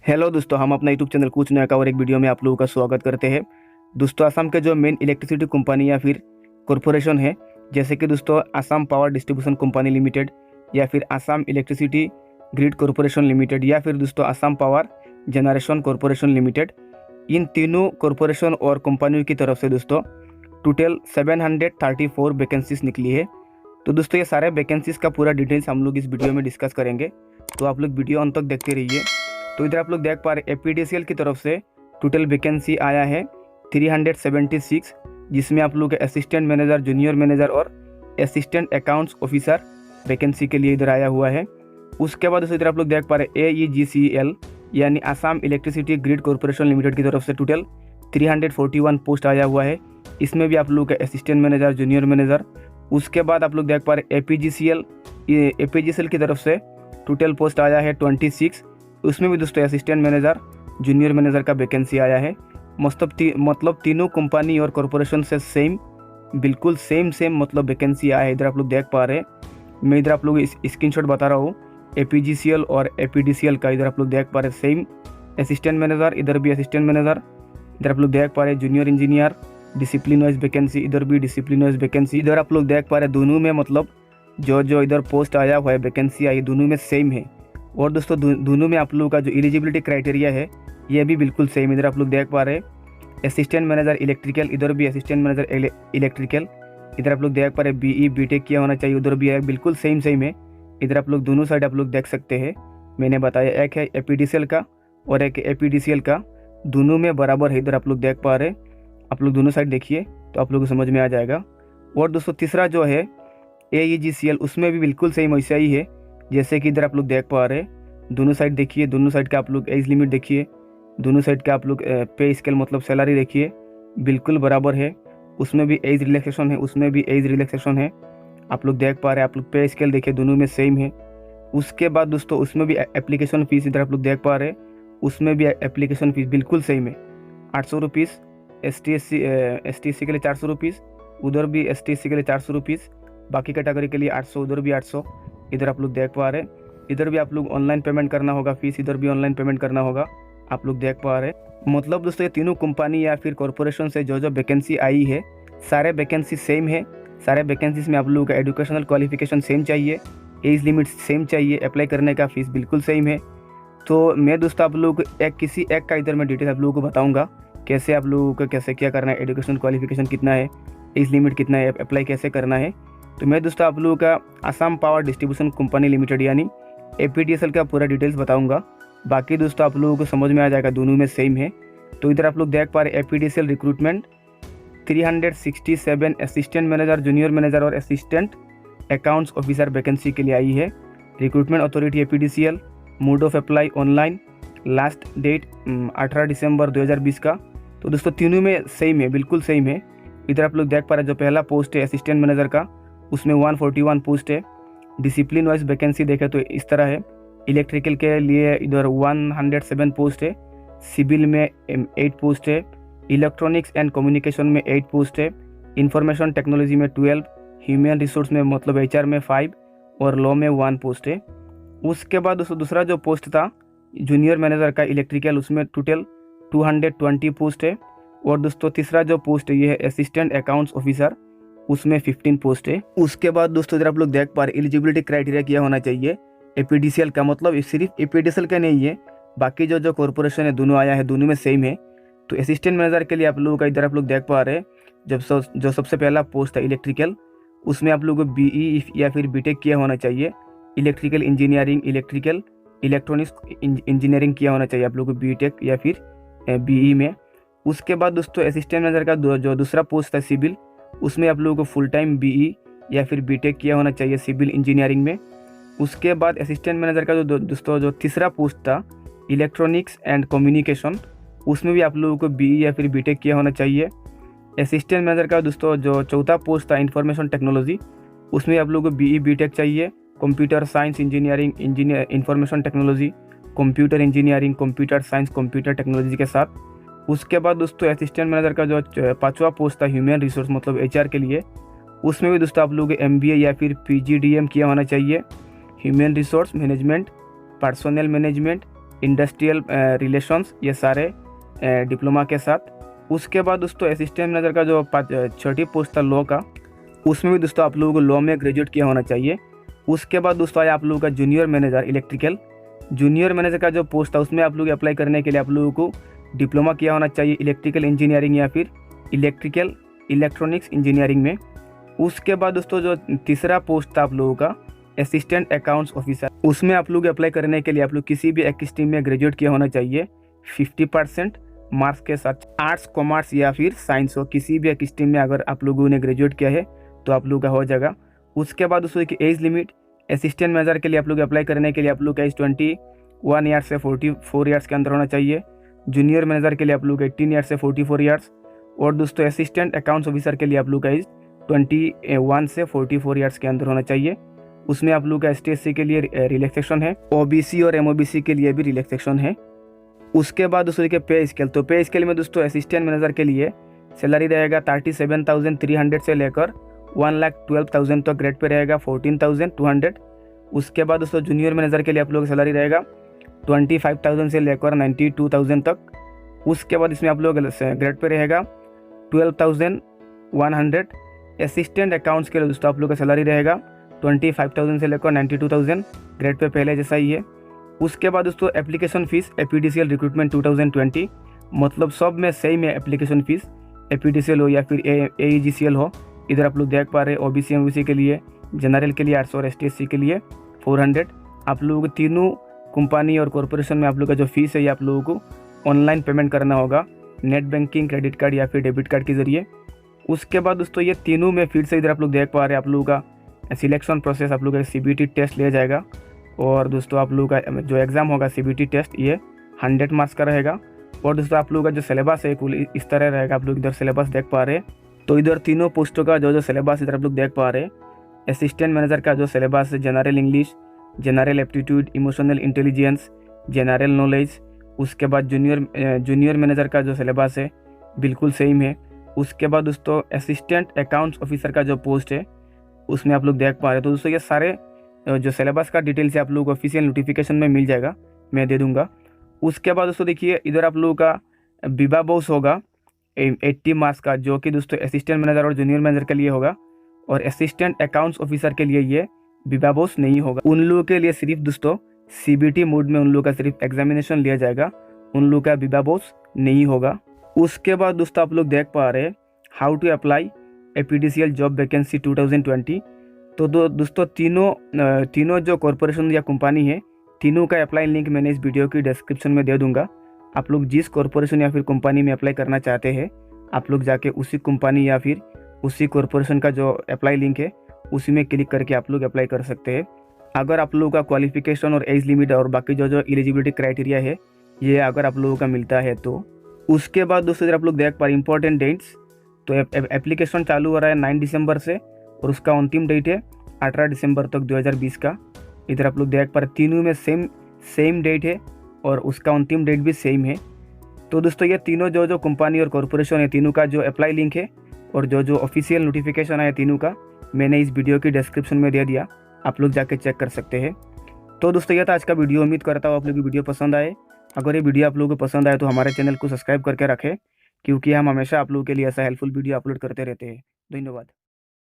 Hello दोस्तों, हम अपना यूट्यूब चैनल कुछ नया का और एक वीडियो में आप लोगों का स्वागत करते हैं। दोस्तों, असम के जो मेन इलेक्ट्रिसिटी कंपनी या फिर कॉरपोरेशन है, जैसे कि दोस्तों Assam power distribution company limited या फिर Assam electricity grid corporation limited या फिर दोस्तों Assam power generation corporation limited, इन तीनों कॉरपोरेशन और कंपनियों की तरफ से दोस्तों टोटल 734 वैकेंसीज निकली है। तो दोस्तों ये सारे वैकेंसीज का पूरा डिटेल्स हम लोग इस वीडियो में डिस्कस करेंगे, तो आप लोग वीडियो अंत तक देखते रहिए। तो इधर आप लोग देख पा रहे एपीडीसीएल की तरफ से टोटल वैकेंसी आया है 376, जिसमें आप लोग असिस्टेंट मैनेजर, जूनियर मैनेजर और असिस्टेंट अकाउंट्स ऑफिसर वैकेंसी के लिए इधर आया हुआ है। उसके बाद इधर आप लोग देख पा रहे AEGCL यानी Assam electricity grid corporation limited की तरफ से टोटल 341 पोस्ट आया हुआ है। इसमें भी आप लोग का असिस्टेंट मैनेजर, जूनियर मैनेजर। उसके बाद आप लोग देख पा रहे APGCL की तरफ से टोटल पोस्ट आया है 26। उसमें भी दोस्तों असिस्टेंट मैनेजर, जूनियर मैनेजर का वैकेंसी आया है। मतलब तीनों कंपनी और कॉरपोरेशन से बिल्कुल सेम मतलब वैकेंसी आया है। इधर आप लोग देख पा रहे हैं, मैं इधर आप लोग स्क्रीनशॉट बता रहा हूँ APGCL और APDCL का। इधर आप लोग देख पा रहे सेम असिस्टेंट मैनेजर, इधर भी असिस्टेंट मैनेजर। इधर आप लोग देख पा रहे junior engineer, discipline wise vacancy, इधर भी डिसिप्लिन वाइज वैकेंसी। इधर आप लोग देख पा रहे दोनों में मतलब जो इधर पोस्ट आया हुआ है, वैकेंसी आई, दोनों में सेम है। और दोस्तों दोनों में आप लोगों का जो एलिजिबिलिटी क्राइटेरिया है ये भी बिल्कुल सेम। इधर आप लोग देख पा रहे असिस्टेंट मैनेजर इलेक्ट्रिकल, इधर भी असिस्टेंट मैनेजर इलेक्ट्रिकल। इधर आप लोग देख पा रहे BE BTech किया होना चाहिए, उधर भी है, बिल्कुल सेम है। इधर आप लोग दोनों साइड आप लोग देख सकते हैं, मैंने बताया एक है APDCL का और एक APDCL का, दोनों में बराबर है। इधर आप लोग देख पा रहे, आप लोग दोनों साइड देखिए तो आप लोग को समझ में आ जाएगा। और दोस्तों तीसरा जो है AEGCL, उसमें भी बिल्कुल सेम वैसा ही है जैसे कि इधर आप लोग देख पा रहे। दोनों साइड देखिए, दोनों साइड का आप लोग एज लिमिट देखिए, दोनों साइड का आप लोग पे स्केल मतलब सैलरी देखिए, बिल्कुल बराबर है। उसमें भी एज रिलैक्सेशन है, उसमें भी एज रिलैक्सेशन है। आप लोग देख पा रहे, आप लोग पे स्केल देखिए, दोनों में सेम है। उसके बाद दोस्तों उसमें भी एप्लीकेशन फ़ीस, इधर आप लोग देख पा रहे, उसमें भी एप्लीकेशन फ़ीस बिल्कुल सेम है, 800 रुपीज़। ST SC के लिए 400 रुपीज़, उधर भी ST SC के लिए 400 रुपीज़, बाकी कैटेगरी के लिए 800, उधर भी 800। इधर आप लोग देख पा रहे, इधर भी आप लोग ऑनलाइन पेमेंट करना होगा, फीस इधर भी ऑनलाइन पेमेंट करना होगा, आप लोग देख पा रहे। मतलब दोस्तों ये तीनों कंपनी या फिर कॉरपोरेशन से जो वैकेंसी आई है, सारे वैकेंसी सेम है। सारे वैकेंसीज में आप लोगों का एजुकेशनल क्वालिफिकेशन सेम चाहिए, एज लिमिट सेम चाहिए, अप्लाई करने का फीस बिल्कुल सेम है। तो मैं दोस्तों आप लोग किसी एक का इधर मैं डिटेल आप लोगों को बताऊँगा, कैसे आप लोगों को कैसे क्या करना है, एजुकेशनल क्वालिफिकेशन कितना है, एज लिमिट कितना है, अप्लाई कैसे करना है। तो मैं दोस्तों आप लोगों का Assam power distribution company limited यानी APDCL का पूरा डिटेल्स बताऊंगा। बाकी दोस्तों आप लोगों को समझ में आ जाएगा, दोनों में सेम है। तो इधर आप लोग देख पा रहे APDCL recruitment 367 assistant manager, junior manager और असिस्टेंट अकाउंट्स ऑफिसर वैकेंसी के लिए आई है। Recruitment authority APDCL, mode of apply online, last date 18 दिसंबर 2020 का। तो दोस्तों तीनों में सेम है, बिल्कुल सेम है। इधर आप लोग देख पा रहे जो पहला पोस्ट है असिस्टेंट मैनेजर का, उसमें 141 पोस्ट है। डिसिप्लिन वाइज वैकेंसी देखें तो इस तरह है, इलेक्ट्रिकल के लिए इधर 107 पोस्ट है, सिविल में 8 पोस्ट है, इलेक्ट्रॉनिक्स एंड कम्युनिकेशन में 8 पोस्ट है, इंफॉर्मेशन टेक्नोलॉजी में 12, ह्यूमन रिसोर्स में मतलब HR में 5 और लॉ में 1 पोस्ट है। उसके बाद दूसरा जो पोस्ट था जूनियर मैनेजर का इलेक्ट्रिकल, उसमें टोटल 220 पोस्ट है। और दोस्तों तीसरा जो पोस्ट है ये है असिस्टेंट अकाउंट्स ऑफिसर, उसमें 15 पोस्ट है। उसके बाद दोस्तों इधर आप लोग देख पा रहे एलिजिबिलिटी क्राइटेरिया क्या होना चाहिए APDCL का, मतलब सिर्फ APDCL का नहीं है, बाकी जो कॉरपोरेशन है दोनों आया है, दोनों में सेम है। तो असिस्टेंट मैनेजर के लिए आप लोगों का इधर आप लोग देख पा रहे जो सबसे पहला पोस्ट है इलेक्ट्रिकल, उसमें आप लोगों को BE या फिर BTech किया होना चाहिए, इलेक्ट्रिकल इंजीनियरिंग, इलेक्ट्रॉनिक्स इंजीनियरिंग किया होना चाहिए आप लोगों को BTech या फिर BE में। उसके बाद दोस्तों असिस्टेंट मैनेजर का जो दूसरा पोस्ट था सिविल, उसमें आप लोगों को फुल टाइम BE या फिर BTech किया होना चाहिए सिविल इंजीनियरिंग में। उसके बाद असिस्टेंट मैनेजर का दोस्तों जो तीसरा पोस्ट था इलेक्ट्रॉनिक्स एंड कम्युनिकेशन, उसमें भी आप लोगों को BE या फिर BTech किया होना चाहिए। असिस्टेंट मैनेजर का दोस्तों जो चौथा पोस्ट था इंफॉर्मेशन टेक्नोलॉजी, उसमें आप लोगों को BE BTech चाहिए, computer science engineering, information technology, computer engineering, computer science, computer technology के साथ। उसके बाद दोस्तों असिस्टेंट मैनेजर का जो पांचवा पोस्ट था ह्यूमन रिसोर्स मतलब HR के लिए, उसमें भी दोस्तों आप लोगों को MBA या फिर PGDM किया होना चाहिए, human resource management, personnel management, industrial relations, ये सारे डिप्लोमा के साथ। उसके बाद दोस्तों असिस्टेंट मैनेजर का जो छोटी पोस्ट था लॉ का, उसमें भी दोस्तों आप लोगों को लॉ में ग्रेजुएट किया होना चाहिए। उसके बाद दोस्तों आया आप लोगों का junior manager electrical. Junior manager का जो पोस्ट था उसमें आप लोग अप्लाई करने के लिए आप लोगों को डिप्लोमा किया होना चाहिए इलेक्ट्रिकल इंजीनियरिंग या फिर इलेक्ट्रिकल इलेक्ट्रॉनिक्स इंजीनियरिंग में। उसके बाद दोस्तों जो तीसरा पोस्ट था आप लोगों का असिस्टेंट अकाउंट्स ऑफिसर, उसमें आप लोग अप्लाई करने के लिए आप लोग किसी भी एक स्ट्रीम में ग्रेजुएट किया होना चाहिए 50% मार्क्स के साथ। आर्ट्स, कॉमर्स या फिर साइंस हो, किसी भी एक स्ट्रीम में अगर आप लोगों ने ग्रेजुएट किया है तो आप लोगों का हो जाएगा। उसके बाद दोस्तों की एज लिमिट असिस्टेंट मैनेजर के लिए आप लोग अप्लाई करने के लिए आप लोग का एज 21 ईयर्स से 44 ईयर्स के अंदर होना चाहिए। जूनियर मैनेजर के लिए आप लोग 18 ईयर्स से 44 ईयर्स। और दोस्तों असिस्टेंट अकाउंट्स ऑफिसर के लिए आप लोग का एज 21 से 44 ईयर्स के अंदर होना चाहिए। उसमें आप लोग का ST/SC के लिए रिलैक्सेशन है, OBC और MOBC के लिए भी रिलैक्सेशन है। उसके बाद दोस्तों देखिए पे स्केल, तो पे स्केल में दोस्तों असिस्टेंट मैनेजर के लिए सैलरी रहेगा 37,300 से लेकर 1,12,000 तक, ग्रेड पे रहेगा 14,200। उसके बाद दोस्तों जूनियर मैनेजर के लिए आप लोग सैलरी रहेगा 25,000 से लेकर 92,000 तक। उसके बाद इसमें आप लोग ग्रेड पे रहेगा 12,100। असिस्टेंट अकाउंट्स के लिए दोस्तों आप लोग का सैलरी रहेगा 25,000 से लेकर 92,000, ग्रेड पे पहले जैसा ही है। उसके बाद दोस्तों एप्लीकेशन फीस APDCL रिक्रूटमेंट 2020, मतलब सब में सेम है एप्लीकेशन फीस, APDCL हो या फिर AEGCL हो। इधर आप लोग देख पा रहे हैं OBC MOBC के लिए, जनरल के लिए 800 और ST/SC के लिए 400। आप लोगों को तीनों कंपनी और कॉरपोरेशन में आप लोग का जो फीस है ये आप लोगों को ऑनलाइन पेमेंट करना होगा, नेट बैंकिंग, क्रेडिट कार्ड या फिर डेबिट कार्ड के जरिए। उसके बाद दोस्तों ये तीनों में फिर से इधर आप लोग देख पा रहे हैं आप लोगों का सिलेक्शन प्रोसेस, आप लोग का CBT टेस्ट लिया जाएगा। और दोस्तों आप लोगों का जो एग्ज़ाम होगा CBT टेस्ट ये 100 मार्क्स का रहेगा। और दोस्तों आप लोगों का जो सिलेबस है कुल इस तरह रहेगा, आप लोग इधर सिलेबस देख पा रहे हैं। तो इधर तीनों पोस्टों का जो सिलेबस इधर आप लोग देख पा रहे हैं। असिस्टेंट मैनेजर का जो सिलेबस है general English, general aptitude, emotional intelligence, general knowledge. उसके बाद जूनियर मैनेजर का जो सिलेबस है बिल्कुल सेम है। उसके बाद दोस्तों असिस्टेंट अकाउंट्स ऑफिसर का जो पोस्ट है उसमें आप लोग देख पा रहे हैं। तो दोस्तों ये सारे जो सिलेबस का डिटेल्स है आप लोगों को ऑफिशियल नोटिफिकेशन में मिल जाएगा, मैं दे दूंगा। उसके बाद दोस्तों देखिए इधर आप लोगों का विवा बॉस होगा 80 मार्क्स का, जो कि दोस्तों असिस्टेंट मैनेजर और जूनियर मैनेजर के लिए होगा। और असिस्टेंट अकाउंट्स ऑफिसर के लिए ये विवा बॉस नहीं होगा। उन लोगों के लिए सिर्फ दोस्तों CBT मोड में उन लोगों का सिर्फ एग्जामिनेशन लिया जाएगा, उन लोगों का विवा बॉस नहीं होगा। उसके बाद दोस्तों आप लोग देख पा रहे हैं how to apply APDCL job vacancy 2020। तो दोस्तों तीनों जो कॉरपोरेशन या कंपनी है तीनों का अप्लाई लिंक मैंने इस वीडियो की डिस्क्रिप्शन में दे दूंगा। आप लोग जिस कॉरपोरेशन या फिर कंपनी में अप्लाई करना चाहते हैं आप लोग जाके उसी कंपनी या फिर उसी कॉरपोरेशन का जो अप्लाई लिंक है उसी में क्लिक करके आप लोग अप्लाई कर सकते हैं। अगर आप लोगों का क्वालिफिकेशन और एज लिमिट और बाकी जो एलिजिबिलिटी क्राइटेरिया है ये अगर आप लोगों का मिलता है तो। उसके बाद दोस्तों आप लोग देख पा रहे इंपॉर्टेंट डेट्स, तो एप्लीकेशन चालू हो रहा है 9 दिसंबर से और उसका अंतिम डेट है 18 दिसंबर तक 2020 का। इधर आप लोग देख पा रहे तीनों में सेम डेट है और उसका अंतिम डेट भी सेम है। तो दोस्तों ये तीनों जो कंपनी और कॉरपोरेशन है तीनों का जो अप्लाई लिंक है और जो ऑफिशियल नोटिफिकेशन है तीनों का मैंने इस वीडियो की डिस्क्रिप्शन में दे दिया, आप लोग जाके चेक कर सकते हैं। तो दोस्तों ये था आज का वीडियो, उम्मीद करता हूँ आप लोग की वीडियो पसंद आए। अगर ये वीडियो आप लोगों को पसंद आए तो हमारे चैनल को सब्सक्राइब करके रखें, क्योंकि हम हमेशा आप लोगों के लिए ऐसा हेल्पफुल वीडियो अपलोड करते रहते हैं। धन्यवाद।